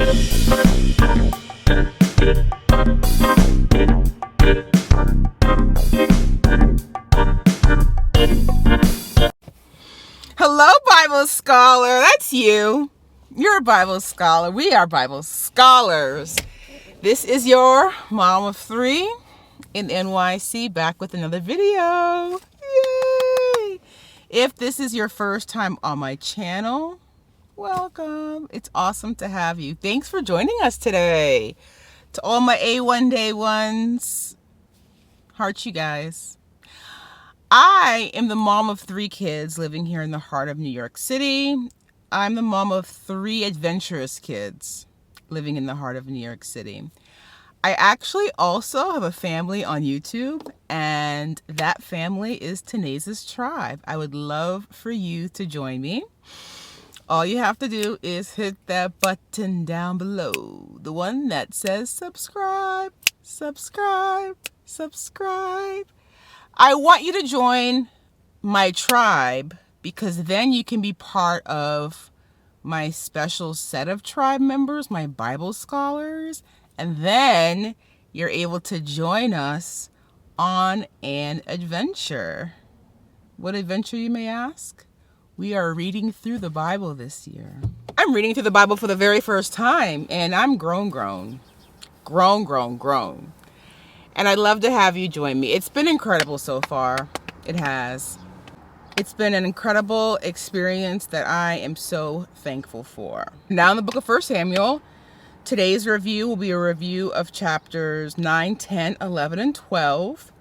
Hello, Bible scholar. That's you. You're a Bible scholar. We are Bible scholars. This is your mom of three in NYC, back with another video. Yay! If this is your first time on my channel, welcome. It's awesome to have you. Thanks for joining us today. To all my A1 day ones, heart you guys. I am the mom of three kids living here in the heart of New York City. I'm the mom of three adventurous kids living in the heart of New York City. I actually also have a family on YouTube, and that family is Tenaza's Tribe. I would love for you to join me. All you have to do is hit that button down below, the one that says subscribe, subscribe, subscribe. I want you to join my tribe because then you can be part of my special set of tribe members, my Bible scholars, and then you're able to join us on an adventure. What adventure, you may ask? We are reading through the Bible this year. I'm reading through the Bible for the very first time, and I'm grown. And I'd love to have you join me. It's been incredible so far. It has. It's been an incredible experience that I am so thankful for. Now in the book of 1 Samuel, today's review will be a review of chapters 9, 10, 11, and 12.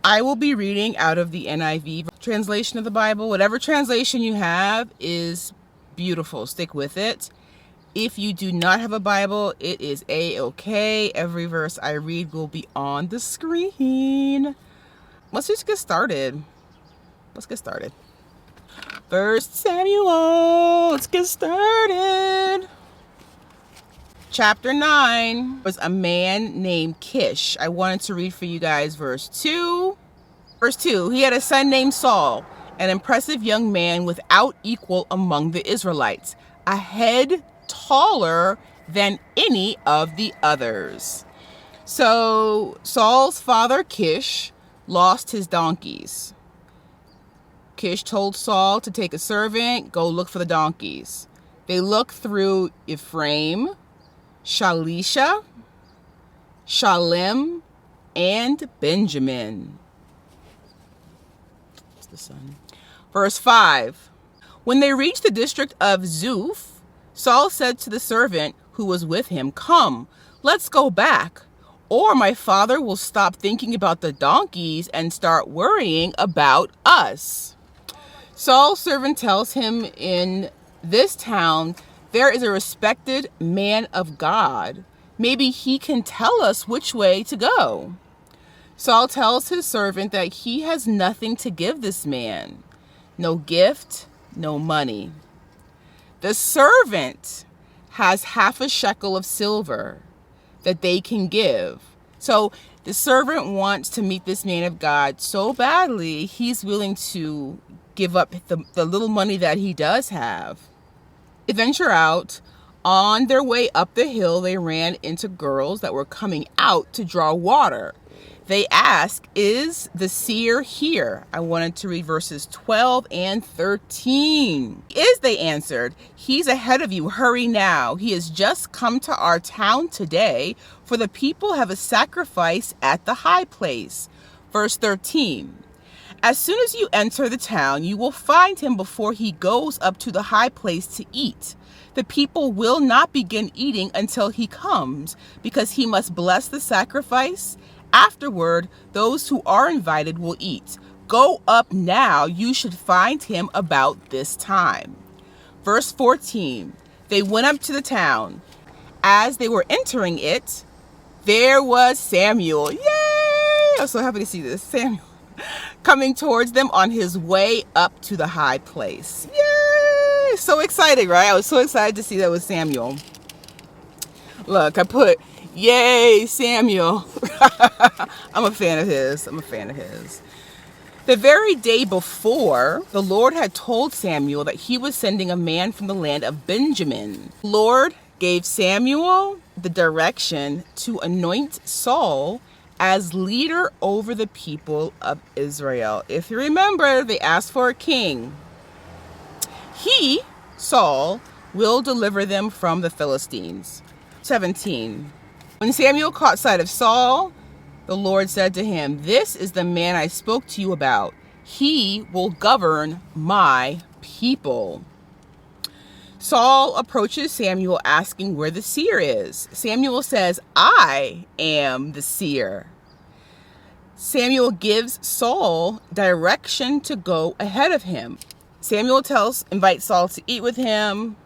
I will be reading out of the NIV translation of the Bible. Whatever translation you have is beautiful. Stick with it. If you do not have a Bible, it is a-okay. Every verse I read will be on the screen. Let's just get started. Let's get started. 1 Samuel, let's get started. Chapter 9 was a man named Kish. I wanted to read for you guys verse 2. Verse 2, he had a son named Saul, an impressive young man without equal among the Israelites, a head taller than any of the others. So Saul's father Kish lost his donkeys. Kish told Saul to take a servant, go look for the donkeys. They looked through Ephraim, Shalisha, Shalem, and Benjamin. It's the son. Verse 5. When they reached the district of Zuph, Saul said to the servant who was with him, "Come, let's go back, or my father will stop thinking about the donkeys and start worrying about us." Saul's servant tells him, "In this town, there is a respected man of God. Maybe he can tell us which way to go." Saul tells his servant that he has nothing to give this man. No gift, no money. The servant has half a shekel of silver that they can give. So the servant wants to meet this man of God so badly, he's willing to give up the little money that he does have. They venture out. On their way up the hill, they ran into girls that were coming out to draw water. They ask, "Is the seer here?" I wanted to read verses 12 and 13. "Is," they answered. "He's ahead of you. Hurry now. He has just come to our town today, for the people have a sacrifice at the high place." Verse 13. "As soon as you enter the town, you will find him before he goes up to the high place to eat. The people will not begin eating until he comes, because he must bless the sacrifice. Afterward, those who are invited will eat. Go up now. You should find him about this time." Verse 14. They went up to the town. As they were entering it, there was Samuel. Yay! I'm so happy to see this. Samuel coming towards them on his way up to the high place. Yay! So exciting, right? I was so excited to see that was Samuel. Look, I put, "Yay, Samuel." I'm a fan of his. The very day before, the Lord had told Samuel that he was sending a man from the land of Benjamin. The Lord gave Samuel the direction to anoint Saul as leader over the people of Israel. If you remember, they asked for a king. He, Saul, will deliver them from the Philistines. 17. When Samuel caught sight of Saul, the Lord said to him, "This is the man I spoke to you about. He will govern my people." Saul approaches Samuel asking where the seer is. Samuel says, "I am the seer." Samuel gives Saul direction to go ahead of him. Samuel invites Saul to eat with him,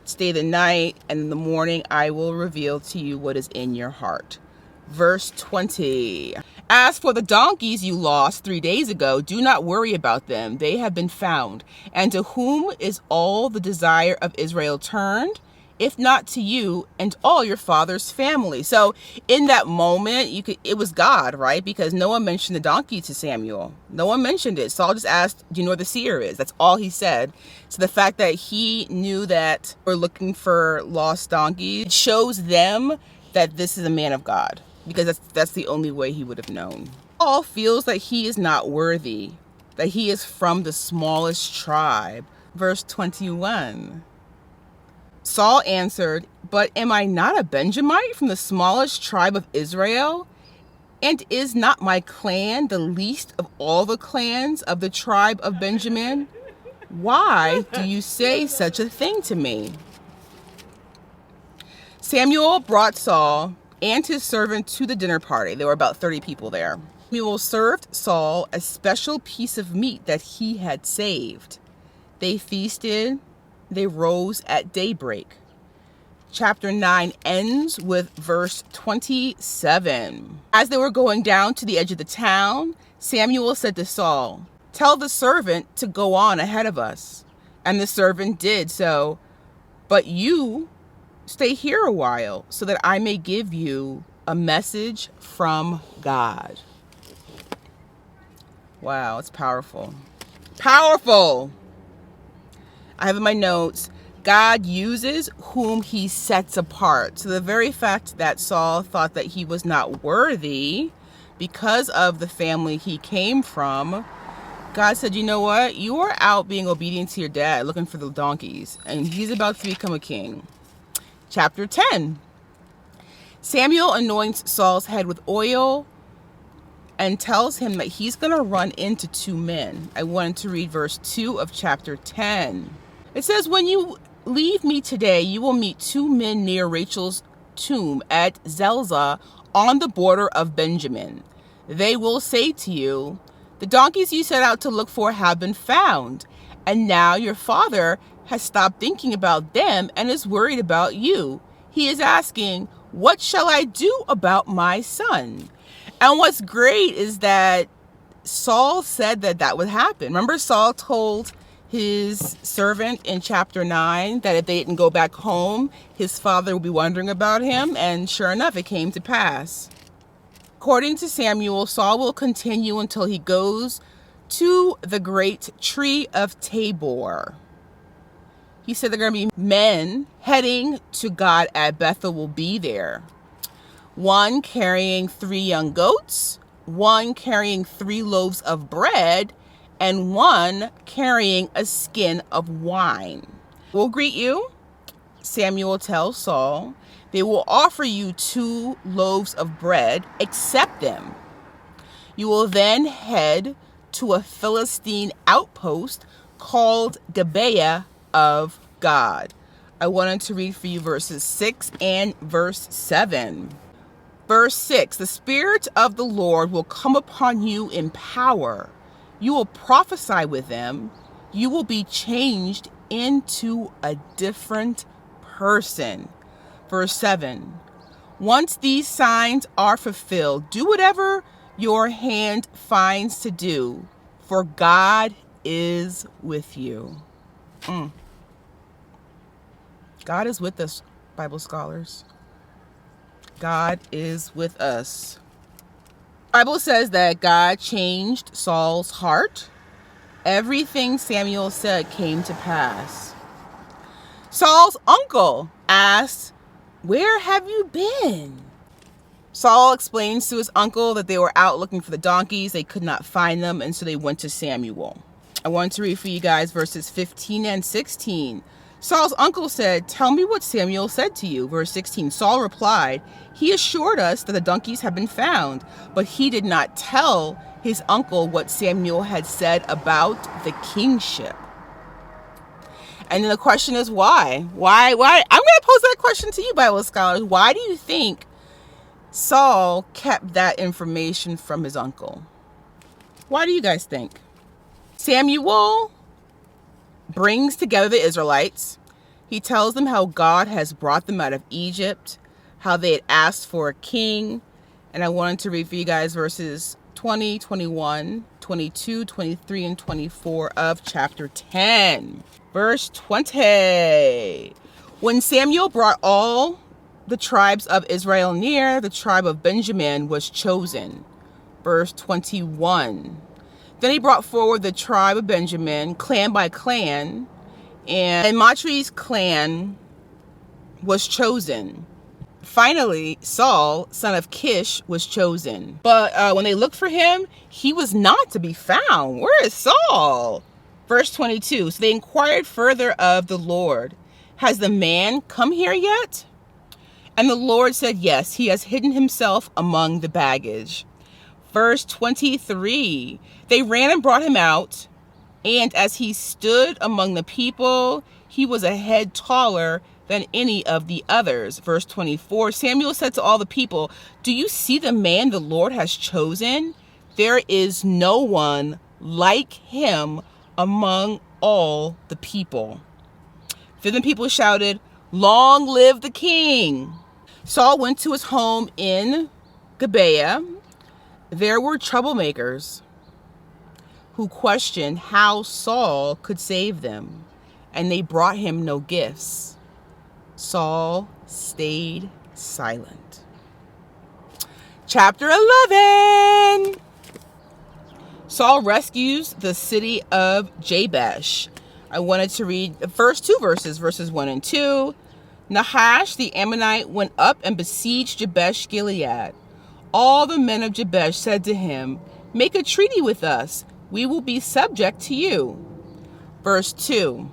stay the night, and in the morning I will reveal to you what is in your heart. Verse 20. As for the donkeys you lost 3 days ago, do not worry about them. They have been found. And to whom is all the desire of Israel turned? If not to you and all your father's family. So in that moment, it was God, right? Because no one mentioned the donkey to Samuel. No one mentioned it. Saul just asked, "Do you know where the seer is?" That's all he said. So the fact that he knew that we're looking for lost donkeys, it shows them that this is a man of God, because that's the only way he would have known. Saul feels that he is not worthy, that he is from the smallest tribe. Verse 21. Saul answered, "But am I not a Benjamite from the smallest tribe of Israel? And is not my clan the least of all the clans of the tribe of Benjamin? Why do you say such a thing to me?" Samuel brought Saul and his servant to the dinner party. There were about 30 people there. Samuel served Saul a special piece of meat that he had saved. They feasted. They rose at daybreak. Chapter 9 ends with verse 27. As they were going down to the edge of the town, Samuel said to Saul, "Tell the servant to go on ahead of us." And the servant did so. "But you stay here a while so that I may give you a message from God." Wow, it's powerful. Powerful! I have in my notes, God uses whom he sets apart. So the very fact that Saul thought that he was not worthy because of the family he came from, God said, "You know what? You are out being obedient to your dad, looking for the donkeys, and he's about to become a king." Chapter 10. Samuel anoints Saul's head with oil and tells him that he's going to run into 2 men. I wanted to read verse 2 of chapter 10. It says, "When you leave me today, you will meet 2 men near Rachel's tomb at Zelzah on the border of Benjamin. They will say to you, 'The donkeys you set out to look for have been found, and now your father has stopped thinking about them and is worried about you. He is asking, what shall I do about my son?'" And what's great is that Saul said that would happen. Remember, Saul told his servant in chapter 9 that if they didn't go back home, his father would be wondering about him. And sure enough, it came to pass. According to Samuel, Saul will continue until he goes to the great tree of Tabor. He said there are going to be men heading to God at Bethel will be there. One carrying 3 young goats, one carrying 3 loaves of bread, and one carrying a skin of wine. "Will greet you," Samuel tells Saul. "They will offer you 2 loaves of bread. Accept them. You will then head to a Philistine outpost called Gibeah of God." I wanted to read for you verses 6 and verse 7. Verse 6, "The Spirit of the Lord will come upon you in power. You will prophesy with them. You will be changed into a different person." Verse 7, "Once these signs are fulfilled, do whatever your hand finds to do, for God is with you." God is with us, Bible scholars. God is with us. The Bible says that God changed Saul's heart. Everything Samuel said came to pass. Saul's uncle asked, "Where have you been?" Saul explains to his uncle that they were out looking for the donkeys. They could not find them, and so they went to Samuel. I wanted to read for you guys verses 15 and 16. Saul's uncle said, "Tell me what Samuel said to you." Verse 16, Saul replied, "He assured us that the donkeys have been found," but he did not tell his uncle what Samuel had said about the kingship. And then the question is why? Why? I'm going to pose that question to you, Bible scholars. Why do you think Saul kept that information from his uncle? Why do you guys think? Samuel brings together the Israelites. He tells them how God has brought them out of Egypt, how they had asked for a king. And I wanted to read for you guys verses 20, 21, 22, 23, and 24 of chapter 10. Verse 20. When Samuel brought all the tribes of Israel near, the tribe of Benjamin was chosen. Verse 21. Then he brought forward the tribe of Benjamin, clan by clan, and Matri's clan was chosen. Finally, Saul, son of Kish, was chosen. But when they looked for him, he was not to be found. Where is Saul? Verse 22. So they inquired further of the Lord, "Has the man come here yet?" And the Lord said, "Yes, he has hidden himself among the baggage." Verse 23, they ran and brought him out, and as he stood among the people, he was a head taller than any of the others. Verse 24, Samuel said to all the people, "Do you see the man the Lord has chosen? There is no one like him among all the people." Then the people shouted, "Long live the king!" Saul went to his home in Gibeah. There were troublemakers who questioned how Saul could save them, and they brought him no gifts. Saul stayed silent. Chapter 11. Saul rescues the city of Jabesh. I wanted to read the first two verses, verses 1 and 2. Nahash the Ammonite went up and besieged Jabesh Gilead. All the men of Jabesh said to him, "Make a treaty with us. We will be subject to you." Verse 2.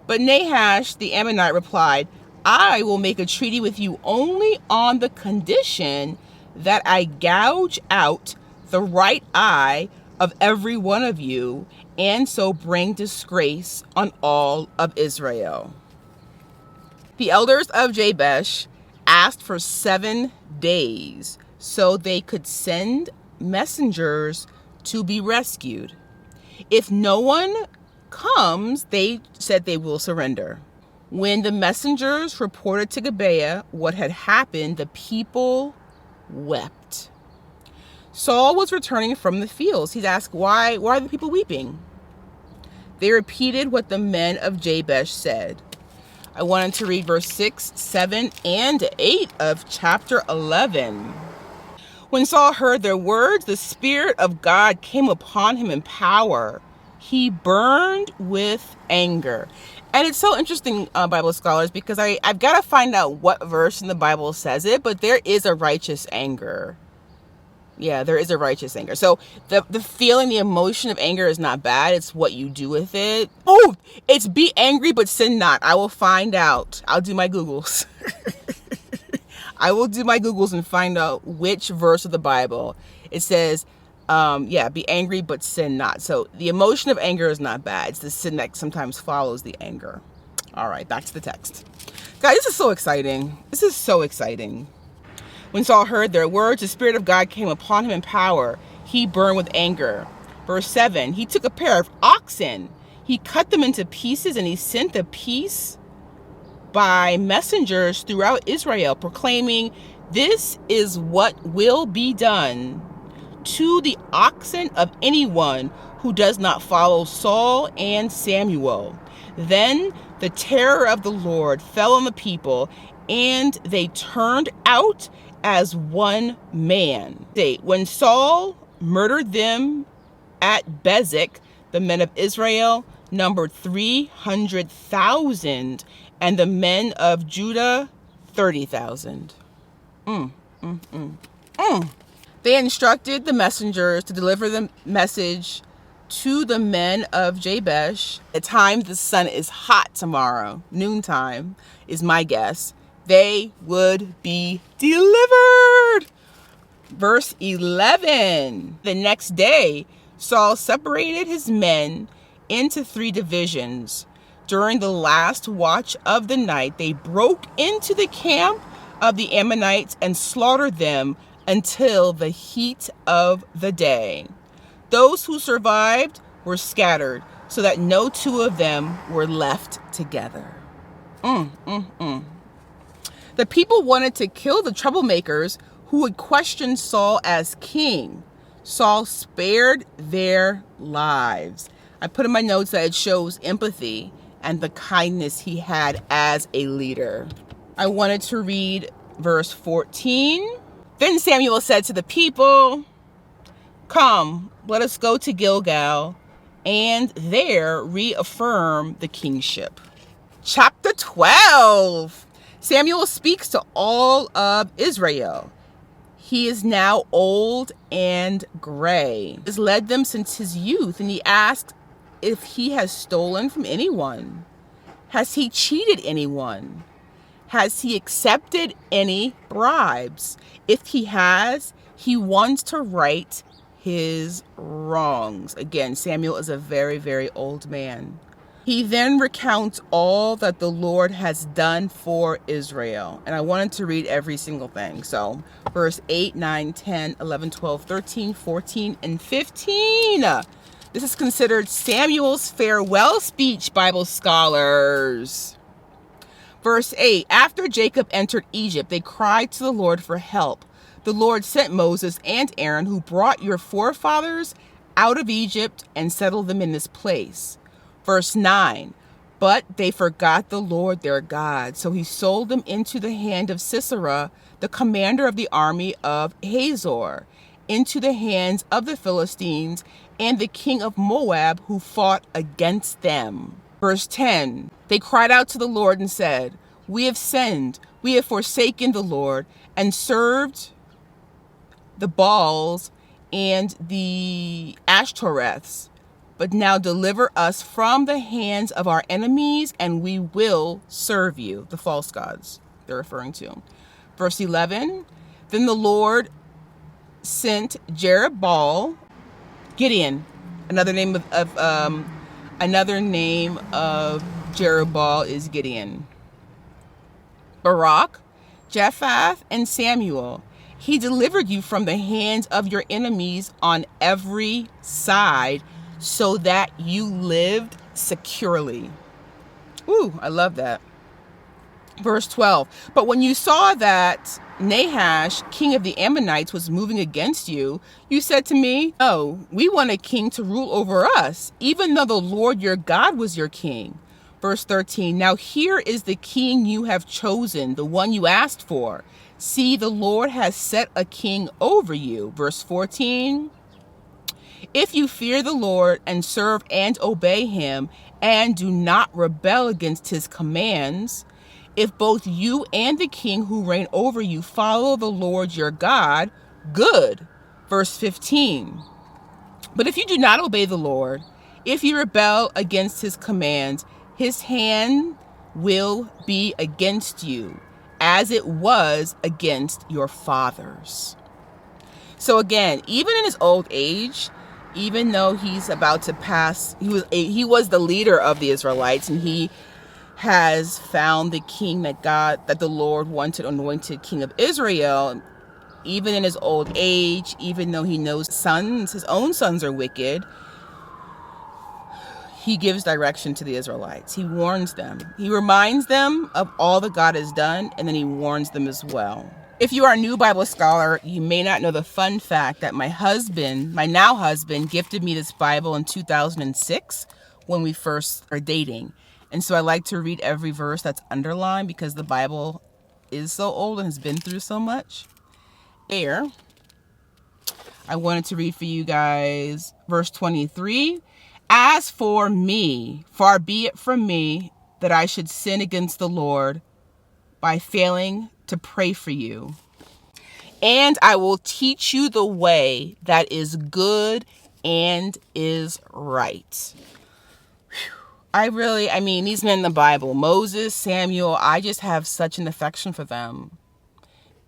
But Nahash the Ammonite replied, "I will make a treaty with you only on the condition that I gouge out the right eye of every one of you, and so bring disgrace on all of Israel." The elders of Jabesh asked for 7 days so they could send messengers to be rescued. If no one comes, they said they will surrender. When the messengers reported to Gibeah what had happened, the people wept. Saul was returning from the fields. He's asked, why are the people weeping? They repeated what the men of Jabesh said. I wanted to read verse 6, 7, and 8 of chapter 11. When Saul heard their words, the Spirit of God came upon him in power. He burned with anger. And it's so interesting, Bible scholars, because I've got to find out what verse in the Bible says it, but there is a righteous anger. Yeah, there is a righteous anger. So the feeling, the emotion of anger is not bad. It's what you do with it. Oh, it's be angry, but sin not. I will find out. I'll do my Googles. I will do my Googles and find out which verse of the Bible it says, be angry, but sin not. So the emotion of anger is not bad. It's the sin that sometimes follows the anger. All right, back to the text. Guys, this is so exciting. This is so exciting. When Saul heard their words, the Spirit of God came upon him in power. He burned with anger. Verse 7, he took a pair of oxen. He cut them into pieces, and he sent the piece by messengers throughout Israel, proclaiming, "This is what will be done to the oxen of anyone who does not follow Saul and Samuel." Then the terror of the Lord fell on the people, and they turned out as one man. When Saul murdered them at Bezek, the men of Israel numbered 300,000, and the men of Judah 30,000. They instructed the messengers to deliver the message to the men of Jabesh. At time the sun is hot tomorrow, noontime is my guess, they would be delivered. Verse 11. The next day, Saul separated his men into 3 divisions. During the last watch of the night, they broke into the camp of the Ammonites and slaughtered them until the heat of the day. Those who survived were scattered, so that no 2 of them were left together. The people wanted to kill the troublemakers who would question Saul as king. Saul spared their lives. I put in my notes that it shows empathy and the kindness he had as a leader. I wanted to read verse 14. Then Samuel said to the people, "Come, let us go to Gilgal and there reaffirm the kingship." Chapter 12. Samuel speaks to all of Israel. He is now old and gray. He has led them since his youth, and he asked if he has stolen from anyone. Has he cheated anyone? Has he accepted any bribes? If he has, he wants to right his wrongs. Again, Samuel is a very, very old man. He then recounts all that the Lord has done for Israel. And I wanted to read every single thing. So verse 8, 9, 10, 11, 12, 13, 14, and 15. This is considered Samuel's farewell speech, Bible scholars. Verse 8, after Jacob entered Egypt, they cried to the Lord for help. The Lord sent Moses and Aaron, who brought your forefathers out of Egypt and settled them in this place. Verse 9, but they forgot the Lord their God, so he sold them into the hand of Sisera, the commander of the army of Hazor, into the hands of the Philistines and the king of Moab, who fought against them. Verse 10, they cried out to the Lord and said, we have sinned, we have forsaken the Lord and served the Baals and the Ashtoreths. But now deliver us from the hands of our enemies, and we will serve you. The false gods they're referring to. Verse 11, then the Lord sent Jerubbaal, Gideon, another name of Jerubbaal is Gideon, Barak, Jephthah, and Samuel. He delivered you from the hands of your enemies on every side, so that you lived securely. Ooh, I love that. Verse 12, but when you saw that Nahash, king of the Ammonites, was moving against you, you said to me, oh, we want a king to rule over us, even though the Lord your God was your king. Verse 13, now here is the king you have chosen, the one you asked for. See, the Lord has set a king over you. Verse 14, if you fear the Lord and serve and obey him and do not rebel against his commands, if both you and the king who reign over you follow the Lord your God, good. Verse 15, but if you do not obey the Lord, if you rebel against his commands, his hand will be against you, as it was against your fathers. So again, even in his old age, even though he's about to pass, he was the leader of the Israelites, and he has found the king that the Lord wanted, anointed king of Israel. Even in his old age, even though he knows his own sons are wicked, he gives direction to the Israelites. He warns them. He reminds them of all that God has done, and then he warns them as well. If you are a new Bible scholar, you may not know the fun fact that my now husband, gifted me this Bible in 2006 when we first are dating. And so I like to read every verse that's underlined because the Bible is so old and has been through so much. There, I wanted to read for you guys verse 23. As for me, far be it from me that I should sin against the Lord by failing to pray for you. And I will teach you the way that is good and is right. These men in the Bible, Moses, Samuel, I just have such an affection for them.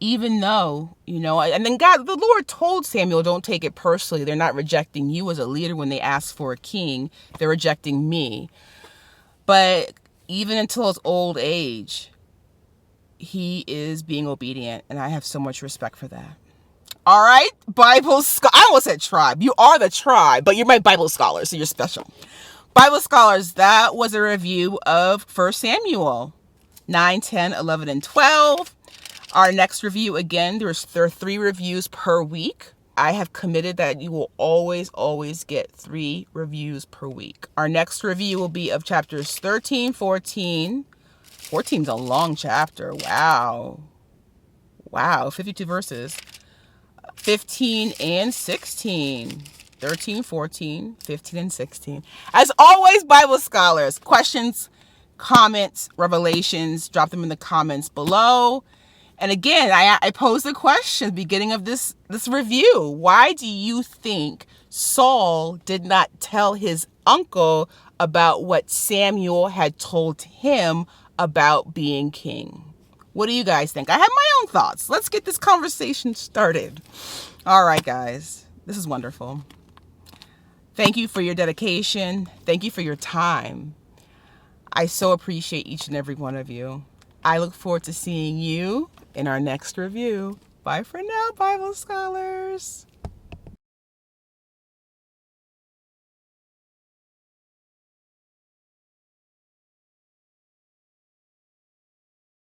Even though, and then the Lord told Samuel, don't take it personally. They're not rejecting you as a leader when they ask for a king. They're rejecting me. But even until his old age, he is being obedient. And I have so much respect for that. All right, I almost said tribe. You are the tribe, but you're my Bible scholar, so you're special. Bible scholars, that was a review of 1 Samuel 9, 10, 11, and 12. Our next review, again, there are 3 reviews per week. I have committed that you will always get 3 reviews per week. Our next review will be of chapters 13, 14. 14's a long chapter. Wow, 52 verses. 15 and 16. 13, 14, 15, and 16. As always, Bible scholars, questions, comments, revelations, drop them in the comments below. And again, I posed the question at the beginning of this review. Why do you think Saul did not tell his uncle about what Samuel had told him about being king? What do you guys think? I have my own thoughts. Let's get this conversation started. All right, guys. This is wonderful. Thank you for your dedication. Thank you for your time. I so appreciate each and every one of you. I look forward to seeing you in our next review. Bye for now, Bible scholars.